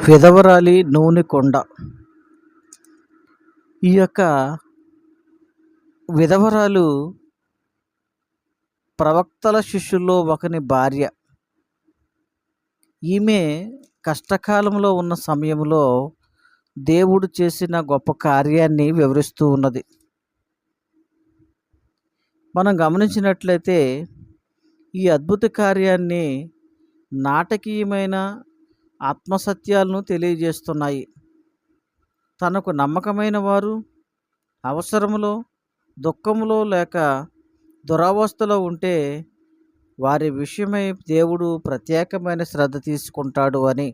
విధవరాలి నూనె కొండ. ఈ యొక్క విధవరాలు ప్రవక్తల శిష్యుల్లో ఒకని భార్య. ఈమె కష్టకాలంలో ఉన్న సమయంలో దేవుడు చేసిన గొప్ప కార్యాన్ని వివరిస్తూ ఉన్నది. మనం గమనించినట్లయితే ఈ అద్భుత కార్యాన్ని నాటకీయమైన ఆత్మసత్యాలను తెలియజేస్తున్నాయి. తనకు నమ్మకమైన వారు అవసరములో, దుఃఖములో లేక దురవస్థలో ఉంటే వారి విషయమై దేవుడు ప్రత్యేకమైన శ్రద్ధ తీసుకుంటాడు అని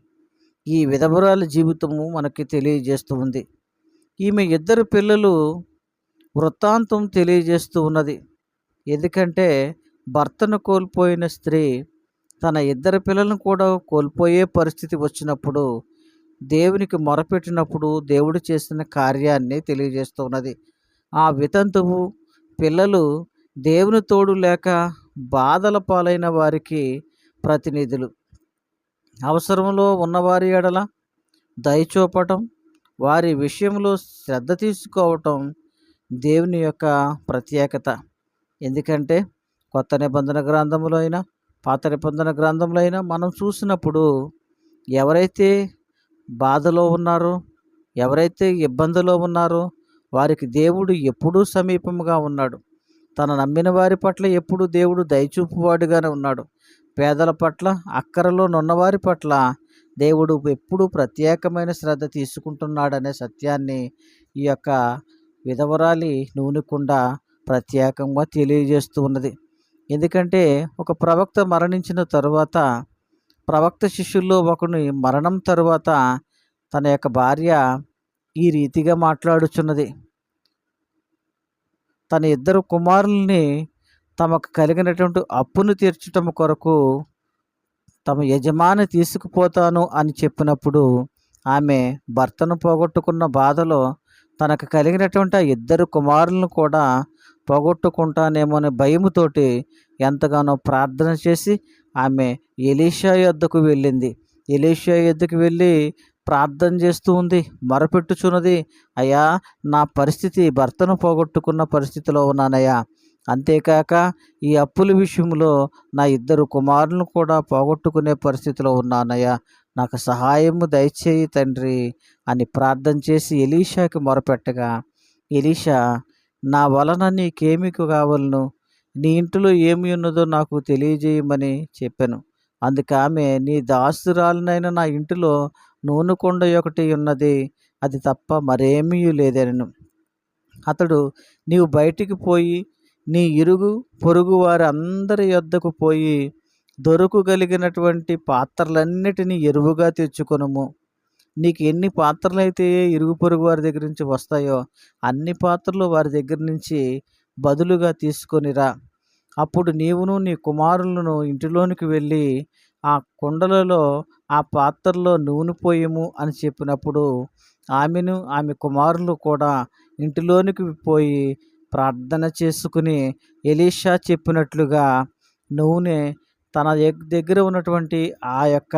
ఈ విధవరాలి జీవితము మనకి తెలియజేస్తూ ఉంది. ఈమె ఇద్దరు పిల్లలు వృత్తాంతం తెలియజేస్తూ ఉన్నది. ఎందుకంటే భర్తను కోల్పోయిన స్త్రీ తన ఇద్దరు పిల్లలను కూడా కోల్పోయే పరిస్థితి వచ్చినప్పుడు దేవునికి మొరపెట్టినప్పుడు దేవుడు చేసిన కార్యాన్ని తెలియజేస్తూ ఉన్నది. ఆ వితంతువు పిల్లలు దేవుని తోడు లేక బాధల పాలైన వారికి ప్రతినిధులు. అవసరంలో ఉన్నవారి ఎడల దయచూపటం, వారి విషయంలో శ్రద్ధ తీసుకోవటం దేవుని యొక్క ప్రత్యేకత. ఎందుకంటే కొత్త నిబంధన గ్రంథంలో అయినా పాత నిబంధన గ్రంథంలో అయినా మనం చూసినప్పుడు ఎవరైతే బాధలో ఉన్నారో, ఎవరైతే ఇబ్బందిలో ఉన్నారో వారికి దేవుడు ఎప్పుడూ సమీపంగా ఉన్నాడు. తన నమ్మిన వారి పట్ల ఎప్పుడు దేవుడు దయచూపువాడుగానే ఉన్నాడు. పేదల పట్ల, అక్కరలో నున్నవారి పట్ల దేవుడు ఎప్పుడూ ప్రత్యేకమైన శ్రద్ధ తీసుకుంటున్నాడనే సత్యాన్ని ఈ యొక్క విధవరాలి నూనె కుండ ప్రత్యేకంగా తెలియజేస్తూ ఉన్నది. ఎందుకంటే ఒక ప్రవక్త మరణించిన తరువాత, ప్రవక్త శిష్యుల్లో ఒకని మరణం తరువాత తన యొక్క భార్య ఈ రీతిగా మాట్లాడుచున్నది. తన ఇద్దరు కుమారుల్ని తమకు కలిగినటువంటి అప్పును తీర్చటం కొరకు తమ యజమాని తీసుకుపోతాను అని చెప్పినప్పుడు ఆమె భర్తను పోగొట్టుకున్న బాధలో తనకు కలిగినటువంటి ఆ ఇద్దరు కుమారులను కూడా పోగొట్టుకుంటానేమో అనే భయముతోటి ఎంతగానో ప్రార్థన చేసి ఆమె ఎలీషా యొద్దకు వెళ్ళింది. ఎలీషా యొద్దకు వెళ్ళి ప్రార్థన చేస్తూ ఉంది, మొరపెట్టుచున్నది. అయ్యా, నా పరిస్థితి భర్తను పోగొట్టుకున్న పరిస్థితిలో ఉన్నానయ్యా. అంతేకాక ఈ అప్పుల విషయంలో నా ఇద్దరు కుమారులను కూడా పోగొట్టుకునే పరిస్థితిలో ఉన్నానయ్యా, నాకు సహాయము దయచేయి తండ్రి అని ప్రార్థన చేసి ఎలీషాకి మొరపెట్టగా, ఎలీషా, నా వలన నీకేమి కావలను, నీ ఇంటిలో ఏమి ఉన్నదో నాకు తెలియజేయమని చెప్పాను. అందుకు ఆమె, నీ దాసురాలనైనా నా ఇంటిలో నూనె కుండ ఒకటి ఉన్నది, అది తప్ప మరేమీ లేదనెను. అతడు, నీవు బయటికి పోయి నీ ఇరుగు పొరుగు వారి అందరి యొద్దకు పోయి దొరకగలిగినటువంటి పాత్రలన్నిటినీ ఎరువుగా తెచ్చుకొనుము. నీకు ఎన్ని పాత్రలైతే ఇరుగు పొరుగు వారి దగ్గర నుంచి వస్తాయో అన్ని పాత్రలు వారి దగ్గర నుంచి బదులుగా తీసుకొనిరా. అప్పుడు నీవును నీ కుమారులను ఇంటిలోనికి వెళ్ళి ఆ కుండలలో ఆ పాత్రలో నూనె పోయము అని చెప్పినప్పుడు ఆమెను ఆమె కుమారులు కూడా ఇంటిలోనికి పోయి ప్రార్థన చేసుకుని ఎలీషా చెప్పినట్లుగా నూనె తన దగ్గర ఉన్నటువంటి ఆ యొక్క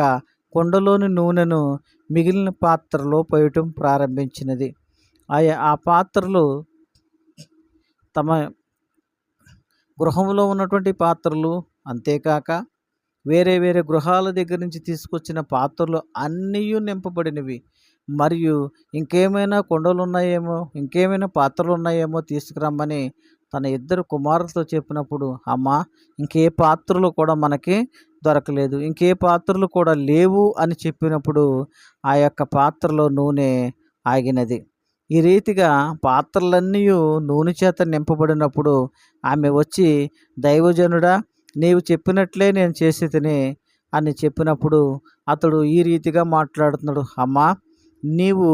కుండలోని నూనెను మిగిలిన పాత్రలో పోయటం ప్రారంభించినది. ఆ పాత్రలు తమ గృహంలో ఉన్నటువంటి పాత్రలు, అంతేకాక వేరే వేరే గృహాల దగ్గర నుంచి తీసుకొచ్చిన పాత్రలు అన్నీ నింపబడినవి. మరియు ఇంకేమైనా కుండలు ఉన్నాయేమో, ఇంకేమైనా పాత్రలు ఉన్నాయేమో తీసుకురమ్మని తన ఇద్దరు కుమారులతో చెప్పినప్పుడు, అమ్మా, ఇంకే పాత్రలు కూడా మనకి దొరకలేదు, ఇంకే పాత్రలు కూడా లేవు అని చెప్పినప్పుడు ఆ యొక్క పాత్రలో నూనె ఆగినది. ఈ రీతిగా పాత్రలన్నీ నూనె చేత నింపబడినప్పుడు ఆమె వచ్చి, దైవజనుడా, నీవు చెప్పినట్లే నేను చేసి తిని అని చెప్పినప్పుడు అతడు ఈ రీతిగా మాట్లాడుతున్నాడు, అమ్మా, నీవు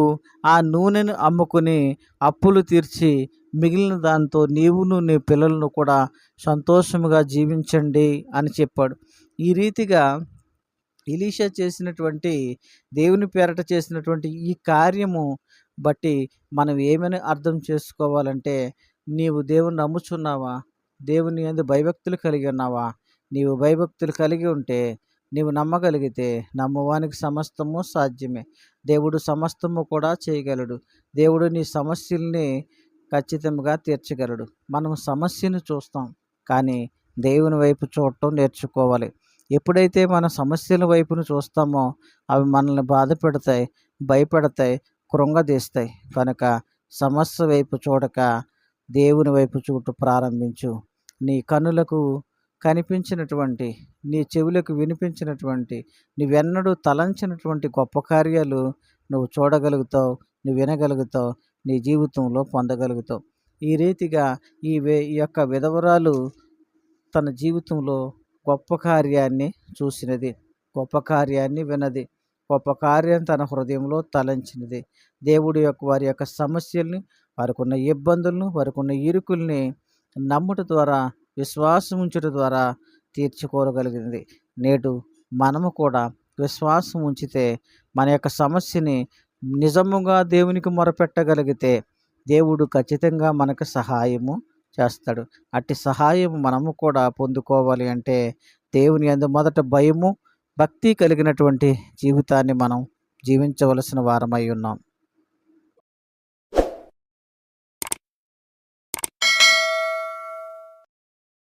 ఆ నూనెను అమ్ముకుని అప్పులు తీర్చి మిగిలిన దాంతో నీవును నీ పిల్లలను కూడా సంతోషముగా జీవించండి అని చెప్పాడు. ఈ రీతిగా ఎలీషా చేసినటువంటి, దేవుని పేరట చేసినటువంటి ఈ కార్యము బట్టి మనం ఏమని అర్థం చేసుకోవాలంటే, నీవు దేవుని నమ్ముచున్నావా, దేవుని యందు భయభక్తులు కలిగి ఉన్నావా? నీవు భయభక్తులు కలిగి ఉంటే నీవు నమ్మగలిగితే నమ్మవానికి సమస్తము సాధ్యమే. దేవుడు సమస్తము కూడా చేయగలడు. దేవుడు నీ సమస్యల్ని ఖచ్చితంగా తీర్చగలడు. మనం సమస్యను చూస్తాం, కానీ దేవుని వైపు చూడటం నేర్చుకోవాలి. ఎప్పుడైతే మన సమస్యల వైపును చూస్తామో అవి మనల్ని బాధ పెడతాయి, భయపెడతాయి, కృంగదీస్తాయి. కనుక సమస్య వైపు చూడక దేవుని వైపు చూడటం ప్రారంభించు. నీ కన్నులకు కనిపించినటువంటి, నీ చెవులకు వినిపించినటువంటి, నువ్వెన్నడూ తలంచినటువంటి గొప్ప కార్యాలు నువ్వు చూడగలుగుతావు, నువ్వు వినగలుగుతావు, నీ జీవితంలో పొందగలుగుతావు. ఈ రీతిగా ఈ యొక్క విధవరాలు తన జీవితంలో గొప్ప కార్యాన్ని చూసినది, గొప్ప కార్యాన్ని విన్నది, గొప్ప కార్యం తన హృదయంలో తలంచినది. దేవుడి యొక్క వారి యొక్క సమస్యల్ని, వారికి ఉన్న ఇబ్బందులను, వారికి ఉన్న ఇరుకుల్ని నమ్ముట ద్వారా, విశ్వాసం ఉంచుట ద్వారా తీర్చుకోగలిగింది. నేడు మనము కూడా విశ్వాసం ఉంచితే మన యొక్క సమస్యని నిజముగా దేవునికి మొరపెట్టగలిగితే దేవుడు ఖచ్చితంగా మనకు సహాయము చేస్తాడు. అట్టి సహాయం మనము కూడా పొందుకోవాలి అంటే దేవుని యందు మొదట భయము, భక్తి కలిగినటువంటి జీవితాన్ని మనం జీవించవలసిన వారమై ఉన్నాం.